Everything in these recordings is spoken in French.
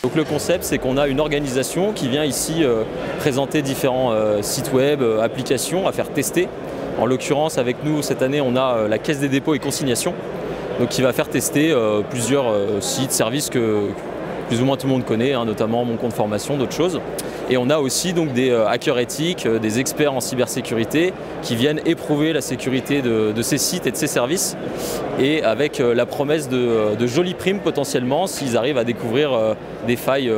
Donc le concept, c'est qu'on a une organisation qui vient ici présenter différents sites web, applications à faire tester. En l'occurrence, avec nous, cette année, on a la Caisse des dépôts et consignations, donc qui va faire tester plusieurs sites, services que plus ou moins tout le monde connaît, hein, notamment Mon Compte Formation, d'autres choses. Et on a aussi donc des hackers éthiques, des experts en cybersécurité qui viennent éprouver la sécurité de ces sites et de ces services, et avec la promesse de jolies primes potentiellement s'ils arrivent à découvrir des failles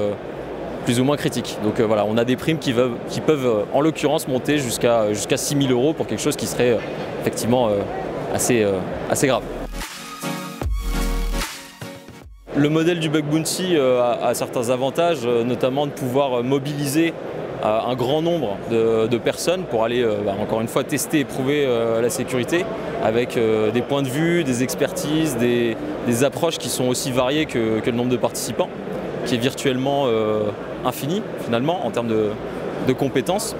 plus ou moins critiques. Donc voilà, on a des primes qui peuvent en l'occurrence monter jusqu'à 6 000 € pour quelque chose qui serait effectivement assez grave. Le modèle du bug bounty a certains avantages, notamment de pouvoir mobiliser un grand nombre de personnes pour aller, encore une fois, tester et prouver la sécurité, avec des points de vue, des expertises, des approches qui sont aussi variées que le nombre de participants, qui est virtuellement infini finalement en termes de compétences.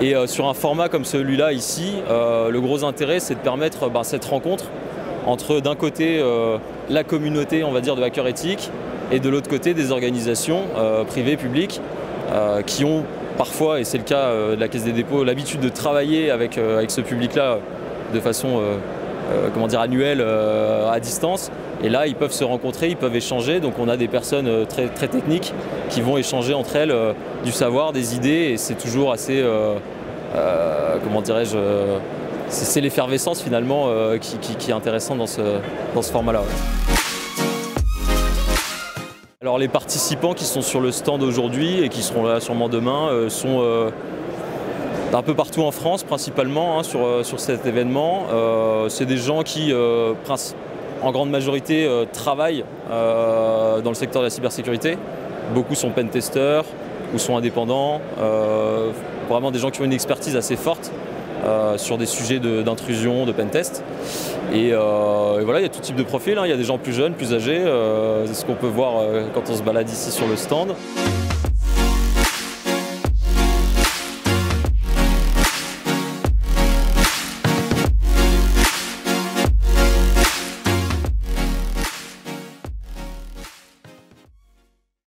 Et sur un format comme celui-là ici, le gros intérêt, c'est de permettre cette rencontre entre d'un côté la communauté, on va dire, de hackers éthiques, et de l'autre côté des organisations privées, publiques, qui ont parfois, et c'est le cas de la Caisse des dépôts, l'habitude de travailler avec ce public-là de façon annuelle, à distance. Et là, ils peuvent se rencontrer, ils peuvent échanger. Donc on a des personnes très techniques qui vont échanger entre elles du savoir, des idées, et c'est toujours assez, c'est l'effervescence finalement qui est intéressante dans ce format-là. Ouais. Alors les participants qui sont sur le stand aujourd'hui et qui seront là sûrement demain sont un peu partout en France principalement, hein, sur cet événement. C'est des gens qui, en grande majorité, travaillent dans le secteur de la cybersécurité. Beaucoup sont pentesters ou sont indépendants, vraiment des gens qui ont une expertise assez forte sur des sujets d'intrusion, de pentest. Et voilà, il y a tout type de profil, hein. Il y a des gens plus jeunes, plus âgés, c'est ce qu'on peut voir quand on se balade ici sur le stand.